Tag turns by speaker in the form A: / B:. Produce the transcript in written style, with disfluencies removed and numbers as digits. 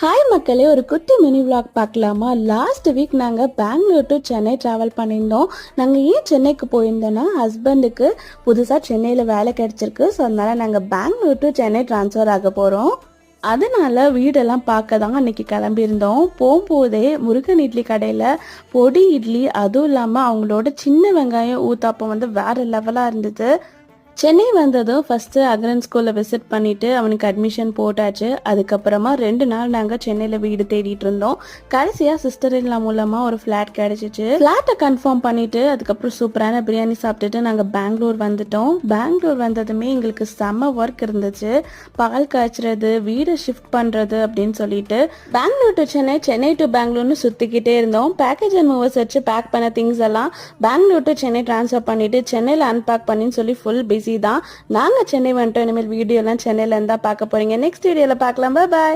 A: Hi மக்களே, ஒரு குட்டி மினி vlog பார்க்கலாமா? லாஸ்ட் வீக் நாங்கள் பெங்களூர் டு சென்னை ட்ராவல் பண்ணியிருந்தோம். நாங்கள் ஏன் சென்னைக்கு போயிருந்தோன்னா, ஹஸ்பண்டுக்கு புதுசாக சென்னையில் வேலை கிடச்சிருக்கு. ஸோ அதனால் நாங்கள் பெங்களூர் டு சென்னை ட்ரான்ஸ்ஃபர் ஆக போகிறோம். அதனால் வீடெல்லாம் பார்க்க தான் அன்றைக்கி கிளம்பியிருந்தோம். போகும்போதே முருகன் இட்லி கடையில் பொடி இட்லி, அதுவும் இல்லாமல் அவங்களோட சின்ன வெங்காயம் ஊத்தாப்பம் வந்து வேறு லெவலாக இருந்தது. சென்னை வந்ததும் ஃபஸ்ட்டு அக்ரன் ஸ்கூலில் விசிட் பண்ணிவிட்டு அவனுக்கு அட்மிஷன் போட்டாச்சு. அதுக்கப்புறமா 2 நாள் நாங்கள் சென்னையில் வீடு தேடிட்டு இருந்தோம். கடைசியாக சிஸ்டர் இல்லா மூலமாக ஒரு ஃப்ளாட் கிடச்சிச்சு. ஃப்ளாட்டை கன்ஃபார்ம் பண்ணிவிட்டு அதுக்கப்புறம் சூப்பரான பிரியாணி சாப்பிட்டுட்டு நாங்கள் பெங்களூர் வந்துட்டோம். பெங்களூர் வந்ததுமே எங்களுக்கு செம்ம ஒர்க் இருந்துச்சு. பால் காய்ச்சறது, வீடை ஷிஃப்ட் பண்ணுறது அப்படின்னு சொல்லிட்டு பெங்களூர் டு சென்னை, சென்னை டு பெங்களூர்னு சுற்றிக்கிட்டே இருந்தோம். பேக்கேஜ் அண்ட் மூவர்ஸ் வச்சு பேக் பண்ண திங்ஸ் எல்லாம் பெங்களூர் டு சென்னை ட்ரான்ஸ்ஃபர் பண்ணிவிட்டு சென்னையில் அன்பேக் பண்ணின்னு சொல்லி ஃபுல் பிஸி தான். நாங்க சென்னை வந்துட்டோம். இனிமேல் வீடியோ எல்லாம் சென்னையில இருந்தா பார்க்க போறீங்க. நெக்ஸ்ட் வீடியோல பார்க்கலாம். பாய்.